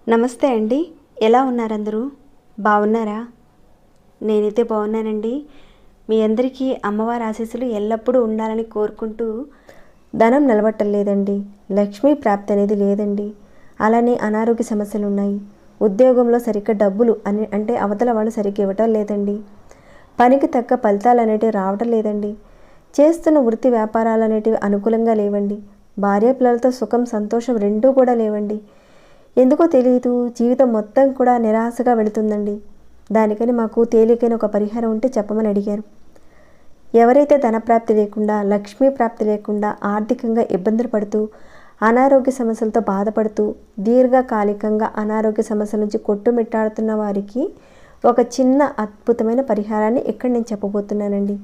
నమస్తే అండి, ఎలా ఉన్నారు అందరూ? బాగున్నారా? నేనైతే బాగున్నానండి. మీ అందరికీ అమ్మవారి ఆశీస్సులు ఎల్లప్పుడూ ఉండాలని కోరుకుంటూ, ధనం నిలబట్టం లేదండి, లక్ష్మీ ప్రాప్తి అనేది లేదండి, అలానే అనారోగ్య సమస్యలు ఉన్నాయి, ఉద్యోగంలో సరిగ్గా డబ్బులు అంటే అవతల వాళ్ళు సరిగ్గా ఇవ్వటం లేదండి, పనికి తగ్గ ఫలితాలు అనేటివి రావటం లేదండి, చేస్తున్న వృత్తి వ్యాపారాలు అనేటివి అనుకూలంగా లేవండి, భార్య పిల్లలతో సుఖం సంతోషం రెండూ కూడా లేవండి. ఎందుకో తెలియదు, జీవితం మొత్తం కూడా నిరాశగా వెళుతుందండి. దానికని మాకు తేలికైన ఒక పరిహారం ఉంటే చెప్పమని అడిగారు. ఎవరైతే ధనప్రాప్తి లేకుండా, లక్ష్మీ ప్రాప్తి లేకుండా, ఆర్థికంగా ఇబ్బందులు పడుతూ, అనారోగ్య సమస్యలతో బాధపడుతూ, దీర్ఘకాలికంగా అనారోగ్య సమస్యల నుంచి కొట్టుమిట్టాడుతున్న వారికి ఒక చిన్న అద్భుతమైన పరిహారాన్ని ఇక్కడ నేను చెప్పబోతున్నానండి.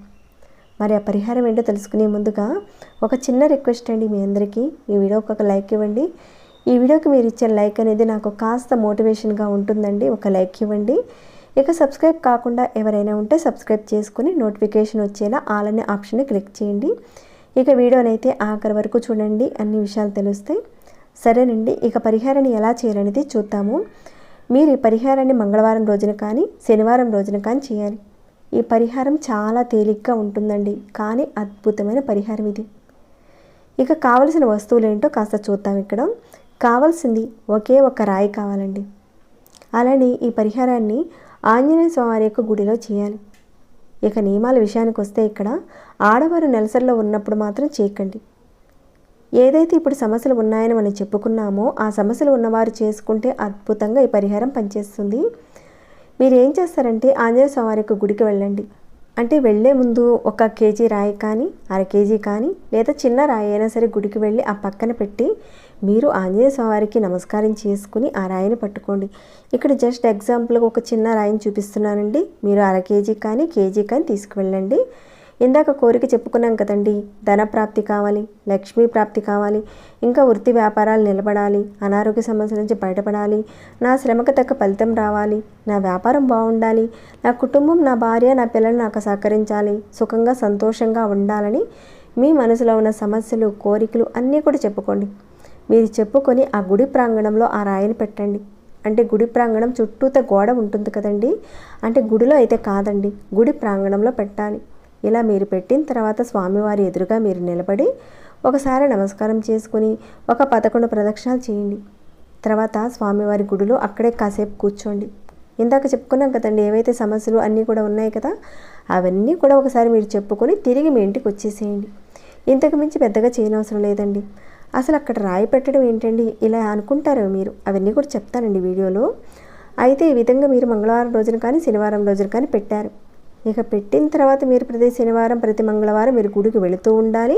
మరి ఆ పరిహారం ఏంటో తెలుసుకునే ముందుగా ఒక చిన్న రిక్వెస్ట్ అండి, మీ అందరికీ ఈ వీడియోకి ఒక లైక్ ఇవ్వండి. ఈ వీడియోకి మీరు ఇచ్చే లైక్ అనేది నాకు కాస్త మోటివేషన్గా ఉంటుందండి. ఒక లైక్ ఇవ్వండి. ఇక సబ్స్క్రైబ్ కాకుండా ఎవరైనా ఉంటే సబ్స్క్రైబ్ చేసుకుని నోటిఫికేషన్ వచ్చేలా ఆల్ అనే ఆప్షన్ని క్లిక్ చేయండి. ఇక వీడియోనైతే ఆఖరి వరకు చూడండి, అన్ని విషయాలు తెలుస్తాయి. సరేనండి, ఇక పరిహారాన్ని ఎలా చేయాలనేది చూద్దాము. మీరు ఈ పరిహారాన్ని మంగళవారం రోజున కానీ శనివారం రోజున కానీ చేయాలి. ఈ పరిహారం చాలా తేలిగ్గా ఉంటుందండి, కానీ అద్భుతమైన పరిహారం ఇది. ఇక కావలసిన వస్తువులు ఏంటో కాస్త చూద్దాం. ఇక్కడ కావాల్సింది ఒకే ఒక రాయి కావాలండి. అలానే ఈ పరిహారాన్ని ఆంజనేయ స్వామి యొక్క గుడిలో చేయాలి. ఇక నియమాల విషయానికి వస్తే, ఇక్కడ ఆడవారు నెలసరిలో ఉన్నప్పుడు మాత్రం చేయకండి. ఏదైతే ఇప్పుడు సమస్యలు ఉన్నాయని మనం చెప్పుకున్నామో ఆ సమస్యలు ఉన్నవారు చేసుకుంటే అద్భుతంగా ఈ పరిహారం పనిచేస్తుంది. మీరు ఏం చేస్తారంటే, ఆంజనేయ స్వామి యొక్క గుడికి వెళ్ళండి. అంటే వెళ్ళే ముందు 1 కేజీ రాయి కానీ, 1/2 కేజీ కానీ, లేదా చిన్న రాయి అయినా సరే గుడికి వెళ్ళి ఆ పక్కన పెట్టి మీరు ఆంజనేయ స్వామికి నమస్కారం చేసుకుని ఆ రాయిని పట్టుకోండి. ఇక్కడ జస్ట్ ఎగ్జాంపుల్గా ఒక చిన్న రాయిని చూపిస్తున్నానండి. మీరు 1/2 కేజీ కానీ, కేజీ కానీ తీసుకువెళ్ళండి. ఇందాక కోరిక చెప్పుకున్నాం కదండి, ధనప్రాప్తి కావాలి, లక్ష్మీ ప్రాప్తి కావాలి, ఇంకా వృత్తి వ్యాపారాలు నిలబడాలి, అనారోగ్య సమస్యల నుంచి బయటపడాలి, నా శ్రమకు తగ్గ ఫలితం రావాలి, నా వ్యాపారం బాగుండాలి, నా కుటుంబం, నా భార్య, నా పిల్లలు నాకు సహకరించాలి, సుఖంగా సంతోషంగా ఉండాలని మీ మనసులో ఉన్న సమస్యలు, కోరికలు అన్నీ కూడా చెప్పుకోండి. మీరు చెప్పుకొని ఆ గుడి ప్రాంగణంలో ఆ రాయిని పెట్టండి. అంటే గుడి ప్రాంగణం చుట్టూత గోడ ఉంటుంది కదండి, అంటే గుడిలో అయితే కాదండి, గుడి ప్రాంగణంలో పెట్టాలి. ఇలా మీరు పెట్టిన తర్వాత స్వామివారి ఎదురుగా మీరు నిలబడి ఒకసారి నమస్కారం చేసుకుని ఒక 11 ప్రదక్షిణాలు చేయండి. తర్వాత స్వామివారి గుడిలో అక్కడే కాసేపు కూర్చోండి. ఇందాక చెప్పుకున్నాం కదండి, ఏవైతే సమస్యలు అన్నీ కూడా ఉన్నాయి కదా, అవన్నీ కూడా ఒకసారి మీరు చెప్పుకొని తిరిగి మీ ఇంటికి వచ్చేసేయండి. ఇంతకు మించి పెద్దగా చేయనవసరం లేదండి. అసలు అక్కడ రాయి పెట్టడం ఏంటండి ఇలా అనుకుంటారు మీరు, అవన్నీ కూడా చెప్తానండి వీడియోలో. అయితే ఈ విధంగా మీరు మంగళవారం రోజున కానీ శనివారం రోజున కానీ పెట్టారు. ఇక పెట్టిన తర్వాత మీరు ప్రతి శనివారం ప్రతి మంగళవారం మీరు గుడికి వెళుతూ ఉండాలి.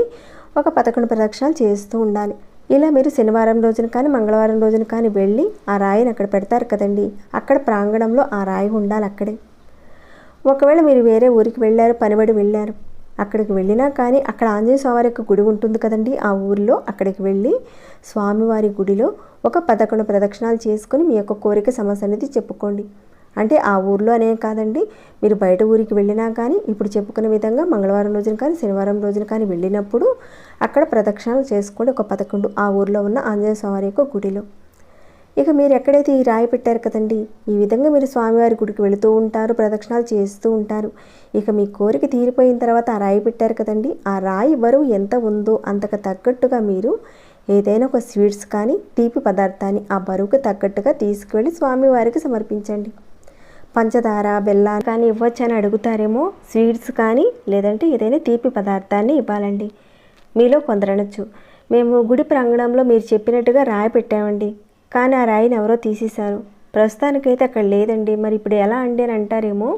ఒక 11 ప్రదక్షిణాలు చేస్తూ ఉండాలి. ఇలా మీరు శనివారం రోజున కానీ మంగళవారం రోజున కానీ వెళ్ళి ఆ రాయిని అక్కడ పెడతారు కదండి, అక్కడ ప్రాంగణంలో ఆ రాయి ఉండాలి అక్కడే. ఒకవేళ మీరు వేరే ఊరికి వెళ్ళారు, పనిబడి వెళ్ళారు, అక్కడికి వెళ్ళినా కానీ అక్కడ ఆంజనేయ స్వామి యొక్క గుడి ఉంటుంది కదండి, ఆ ఊరిలో అక్కడికి వెళ్ళి స్వామివారి గుడిలో ఒక 11 ప్రదక్షిణాలు చేసుకుని మీ యొక్క కోరిక సమస్య అనేది చెప్పుకోండి. అంటే ఆ ఊర్లో అనే కాదండి, మీరు బయట ఊరికి వెళ్ళినా కానీ ఇప్పుడు చెప్పుకునే విధంగా మంగళవారం రోజున కానీ శనివారం రోజున కానీ వెళ్ళినప్పుడు అక్కడ ప్రదక్షిణాలు చేసుకోండి, ఒక 11 ఆ ఊర్లో ఉన్న ఆంజనేయ స్వామి యొక్క గుడిలో. ఇక మీరు ఎక్కడైతే ఈ రాయి పెట్టారు కదండి, ఈ విధంగా మీరు స్వామివారి గుడికి వెళుతూ ఉంటారు, ప్రదక్షిణాలు చేస్తూ ఉంటారు. ఇక మీ కోరిక తీరిపోయిన తర్వాత ఆ రాయి పెట్టారు కదండి, ఆ రాయి బరువు ఎంత ఉందో అంతకు తగ్గట్టుగా మీరు ఏదైనా ఒక స్వీట్స్ కానీ తీపి పదార్థాన్ని ఆ బరువుకు తగ్గట్టుగా తీసుకువెళ్ళి స్వామివారికి సమర్పించండి. పంచదార, బెల్లం కానీ ఇవ్వచ్చని అడుగుతారేమో, స్వీట్స్ కానీ లేదంటే ఏదైనా తీపి పదార్థాన్ని ఇవ్వాలండి. మీలో కొందరు అనొచ్చు, మేము గుడి ప్రాంగణంలో మీరు చెప్పినట్టుగా రాయి పెట్టామండి, కానీ ఆ రాయిని ఎవరో తీసేశారు, ప్రస్తుతానికైతే అక్కడ లేదండి, మరి ఇప్పుడు ఎలా అండి అని అంటారేమో.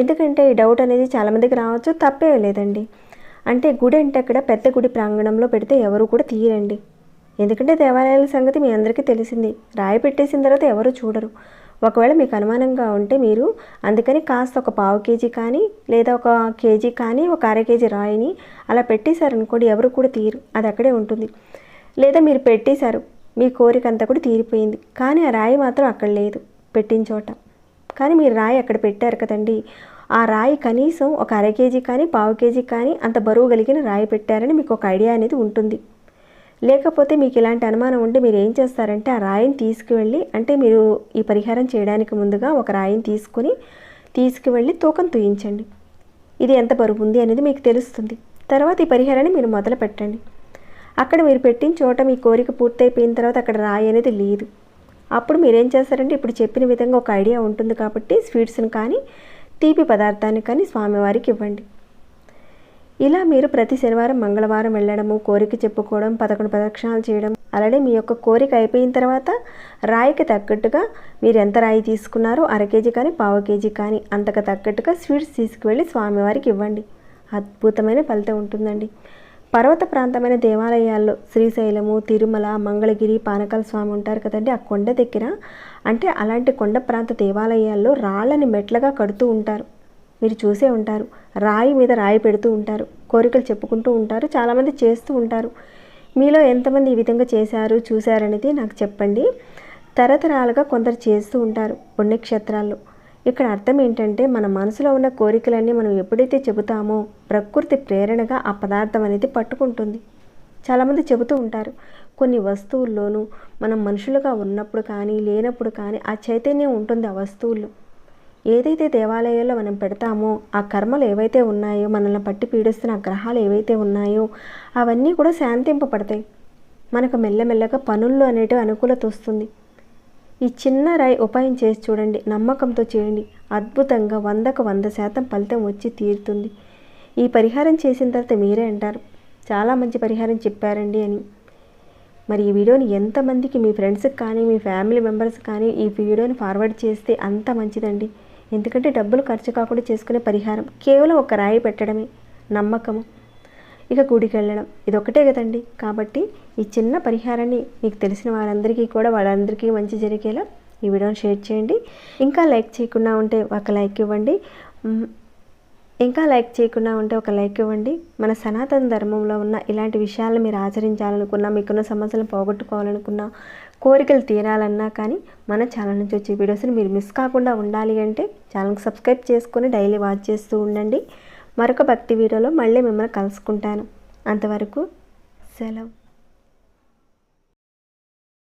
ఎందుకంటే ఈ డౌట్ అనేది చాలామందికి రావచ్చు, తప్పే లేదండి. అంటే గుడి అంటే అక్కడ పెద్ద గుడి ప్రాంగణంలో పెడితే ఎవరు కూడా తీయరండి. ఎందుకంటే దేవాలయాల సంగతి మీ అందరికీ తెలిసింది, రాయి పెట్టేసిన తర్వాత ఎవరు చూడరు. ఒకవేళ మీకు అనుమానంగా ఉంటే మీరు అందుకని కాస్త ఒక 1/4 కేజీ కానీ లేదా ఒక కేజీ కానీ ఒక 1/2 కేజీ రాయిని అలా పెట్టేశారనుకోండి, ఎవరు కూడా తీయరు, అది అక్కడే ఉంటుంది. లేదా మీరు పెట్టేశారు, మీ కోరిక అంతా కూడా తీరిపోయింది, కానీ ఆ రాయి మాత్రం అక్కడ లేదు పెట్టిన చోట, కానీ మీరు రాయి అక్కడ పెట్టారు కదండి, ఆ రాయి కనీసం ఒక అర కేజీ కానీ పావు కేజీ కానీ అంత బరువు కలిగిన రాయి పెట్టారని మీకు ఒక ఐడియా అనేది ఉంటుంది. లేకపోతే మీకు ఇలాంటి అనుమానం ఉంటే మీరు ఏం చేస్తారంటే ఆ రాయిని తీసుకువెళ్ళి, అంటే మీరు ఈ పరిహారం చేయడానికి ముందుగా ఒక రాయిని తీసుకువెళ్ళి తూకం తూయించండి. ఇది ఎంత బరువు ఉంది అనేది మీకు తెలుస్తుంది. తర్వాత ఈ పరిహారాన్ని మీరు మొదలు పెట్టండి. అక్కడ మీరు పెట్టిన చోట మీ కోరిక పూర్తయిపోయిన తర్వాత అక్కడ రాయి అనేది లేదు. అప్పుడు మీరేం చేస్తారంటే ఇప్పుడు చెప్పిన విధంగా ఒక ఐడియా ఉంటుంది కాబట్టి స్వీట్స్ని కానీ తీపి పదార్థాన్ని కానీ స్వామివారికి ఇవ్వండి. ఇలా మీరు ప్రతి శనివారం మంగళవారం వెళ్ళడము, కోరిక చెప్పుకోవడం, 11 ప్రదక్షిణాలు చేయడం, అలాగే మీ యొక్క కోరిక అయిపోయిన తర్వాత రాయికి తగ్గట్టుగా మీరు ఎంత రాయి తీసుకున్నారో అర కేజీ కానీ పావు కేజీ కానీ అంతకు తగ్గట్టుగా స్వీట్స్ తీసుకువెళ్ళి స్వామివారికి ఇవ్వండి. అద్భుతమైన ఫలితం ఉంటుందండి. పర్వత ప్రాంతమైన దేవాలయాల్లో శ్రీశైలము, తిరుమల, మంగళగిరి, పానకాల స్వామి ఉంటారు కదండి, ఆ కొండ దగ్గర అంటే అలాంటి కొండ ప్రాంత దేవాలయాల్లో రాళ్ళని మెట్లుగా కడుతూ ఉంటారు. మీరు చూసే ఉంటారు. రాయి మీద రాయి పెడుతూ ఉంటారు, కోరికలు చెప్పుకుంటూ ఉంటారు, చాలామంది చేస్తూ ఉంటారు. మీలో ఎంతమంది ఈ విధంగా చేశారు చూశారనేది నాకు చెప్పండి. తరతరాలుగా కొందరు చేస్తూ ఉంటారు పుణ్యక్షేత్రాల్లో. ఇక్కడ అర్థం ఏంటంటే మన మనసులో ఉన్న కోరికలన్నీ మనం ఎప్పుడైతే చెబుతామో ప్రకృతి ప్రేరణగా ఆ పదార్థం అనేది పట్టుకుంటుంది. చాలామంది చెబుతూ ఉంటారు కొన్ని వస్తువుల్లోనూ మనం మనుషులుగా ఉన్నప్పుడు కానీ లేనప్పుడు కానీ ఆ చైతన్యం ఉంటుంది ఆ వస్తువుల్లో. ఏదైతే దేవాలయాల్లో మనం పెడతామో ఆ కర్మలు ఏవైతే ఉన్నాయో, మనల్ని పట్టి పీడిస్తున్న ఆ గ్రహాలు ఏవైతే ఉన్నాయో అవన్నీ కూడా శాంతింపబడతాయి. మనకు మెల్లమెల్లగా పనుల్లో అనేటివి అనుకూలత వస్తుంది. ఈ చిన్న రాయి ఉపాయం చేసి చూడండి, నమ్మకంతో చేయండి. అద్భుతంగా 100కు 100% ఫలితం వచ్చి తీరుతుంది. ఈ పరిహారం చేసిన తర్వాత మీరే అంటారు చాలా మంచి పరిహారం చెప్పారండి అని. మరి ఈ వీడియోని ఎంతమందికి మీ ఫ్రెండ్స్కి కానీ మీ ఫ్యామిలీ మెంబర్స్ కానీ ఈ వీడియోని ఫార్వర్డ్ చేస్తే అంత మంచిదండి. ఎందుకంటే డబ్బులు ఖర్చు కాకుండా చేసుకునే పరిహారం కేవలం ఒక రాయి పెట్టడమే, నమ్మకము, ఇక గుడికి వెళ్ళడం, ఇదొక్కటే కదండి. కాబట్టి ఈ చిన్న పరిహారాన్ని మీకు తెలిసిన వాళ్ళందరికీ కూడా వాళ్ళందరికీ మంచి జరిగేలా ఈ వీడియోని షేర్ చేయండి. ఇంకా లైక్ చేయకుండా ఉంటే ఒక లైక్ ఇవ్వండి. మన సనాతన ధర్మంలో ఉన్న ఇలాంటి విషయాలను మీరు ఆచరించాలనుకున్నా, మీకున్న సమస్యలను పోగొట్టుకోవాలనుకున్నా, కోరికలు తీరాలన్నా కానీ మన ఛానల్ నుంచి వచ్చే వీడియోస్ని మీరు మిస్ కాకుండా ఉండాలి అంటే ఛానల్కి సబ్స్క్రైబ్ చేసుకొని డైలీ వాచ్ చేస్తూ ఉండండి. మరొక భక్తి వీడియోలో మళ్ళీ మిమ్మల్ని కలుసుకుంటాను. అంతవరకు సెలవు.